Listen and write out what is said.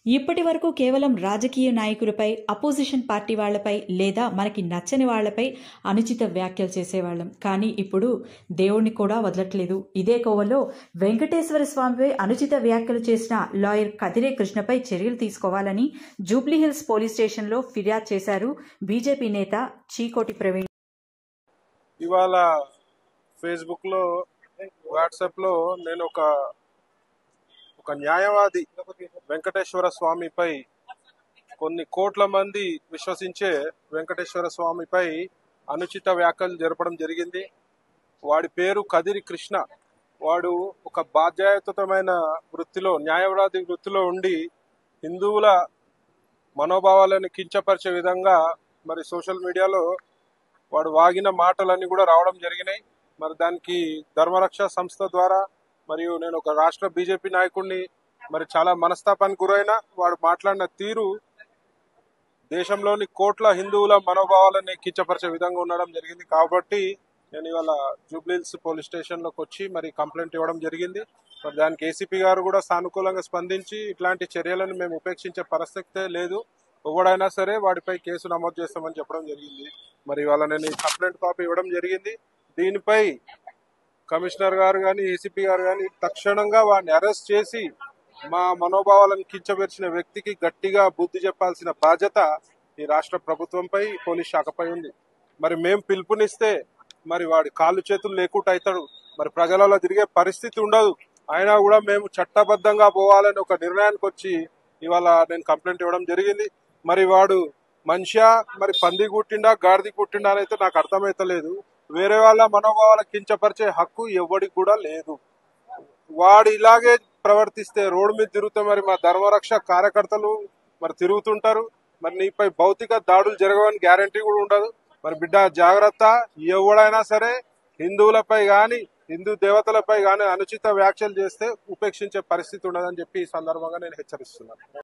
ఇప్పటి వరకు కేవలం రాజకీయ నాయకులపై, అపోజిషన్ పార్టీ వాళ్లపై లేదా మనకి నచ్చని వాళ్లపై అనుచిత వ్యాఖ్యలు చేసేవాళ్ళం. కానీ ఇప్పుడు దేవుణ్ణి కూడా వదలట్లేదు. ఇదే కోవలో వెంకటేశ్వర స్వామిపై అనుచిత వ్యాఖ్యలు చేసిన లాయర్ కదిరే కృష్ణపై చర్యలు తీసుకోవాలని జూబ్లీహిల్స్ పోలీస్ స్టేషన్లో ఫిర్యాదు చేశారు బీజేపీ నేత చీకోటి ప్రవీణ్. ఇవాళ ఫేస్బుక్లో, వాట్సాప్లో నేను ఒక న్యాయవాది వెంకటేశ్వర స్వామిపై కొన్ని కోట్ల మంది విశ్వసించే వెంకటేశ్వర స్వామిపై అనుచిత వ్యాఖ్యలు జరపడం జరిగింది. వాడి పేరు కదిరి కృష్ణ. వాడు ఒక బాధ్యతాయుతమైన వృత్తిలో, న్యాయవాది వృత్తిలో ఉండి హిందువుల మనోభావాలను కించపరిచే విధంగా మరి సోషల్ మీడియాలో వాడు వాగిన మాటలన్నీ కూడా రావడం జరిగినాయి. మరి దానికి ధర్మరక్ష సంస్థ ద్వారా మరియు నేను ఒక రాష్ట్ర బీజేపీ నాయకుడిని మరి చాలా మనస్తాపానికి గురైన వాడు మాట్లాడిన తీరు దేశంలోని కోట్ల హిందువుల మనోభావాలని కించపరిచే విధంగా ఉండడం జరిగింది. కాబట్టి నేను ఇవాళ జూబ్లీహిల్స్ పోలీస్ స్టేషన్లోకి వచ్చి మరి కంప్లైంట్ ఇవ్వడం జరిగింది. మరి దానికి ఏసీపీ గారు కూడా సానుకూలంగా స్పందించి ఇట్లాంటి చర్యలను మేము ఉపేక్షించే పరిస్థితే లేదు, ఎవడైనా సరే వాడిపై కేసు నమోదు చేస్తామని చెప్పడం జరిగింది. మరి ఇవాళ నేను ఈ కంప్లైంట్ కాపీ ఇవ్వడం జరిగింది. దీనిపై కమిషనర్ గారు కానీ, ఏసీపీ గారు కానీ తక్షణంగా వాడిని అరెస్ట్ చేసి మా మనోభావాలను కించపరిచిన వ్యక్తికి గట్టిగా బుద్ధి చెప్పాల్సిన బాధ్యత ఈ రాష్ట్ర ప్రభుత్వంపై, పోలీస్ శాఖపై ఉంది. మరి మేము పిలుపునిస్తే మరి వాడి కాళ్ళు చేతులు లేకుండా అవుతాడు, మరి ప్రజలలో తిరిగే పరిస్థితి ఉండదు. అయినా కూడా మేము చట్టబద్ధంగా పోవాలని ఒక నిర్ణయానికి వచ్చి ఇవాళ నేను కంప్లైంట్ ఇవ్వడం జరిగింది. మరి వాడు మనిషా, మరి పంది కుట్టిండా గాడిది కుట్టిండా అని అయితే నాకు అర్థమైతలేదు. వేరే వాళ్ళ మనోభావాల కించపరిచే హక్కు ఎవరికి కూడా లేదు. వాడు ఇలాగే ప్రవర్తిస్తే రోడ్డు మీద తిరుగుతే మరి మా ధర్మరక్ష కార్యకర్తలు మరి తిరుగుతుంటారు. మరి నీపై భౌతిక దాడులు జరగవని గ్యారంటీ కూడా ఉండదు. మరి బిడ్డ జాగ్రత్త, ఎవడైనా సరే హిందువులపై గాని, హిందూ దేవతలపై గాని అనుచిత వ్యాఖ్యలు చేస్తే ఉపేక్షించే పరిస్థితి ఉండదని చెప్పి ఈ సందర్భంగా నేను హెచ్చరిస్తున్నాను.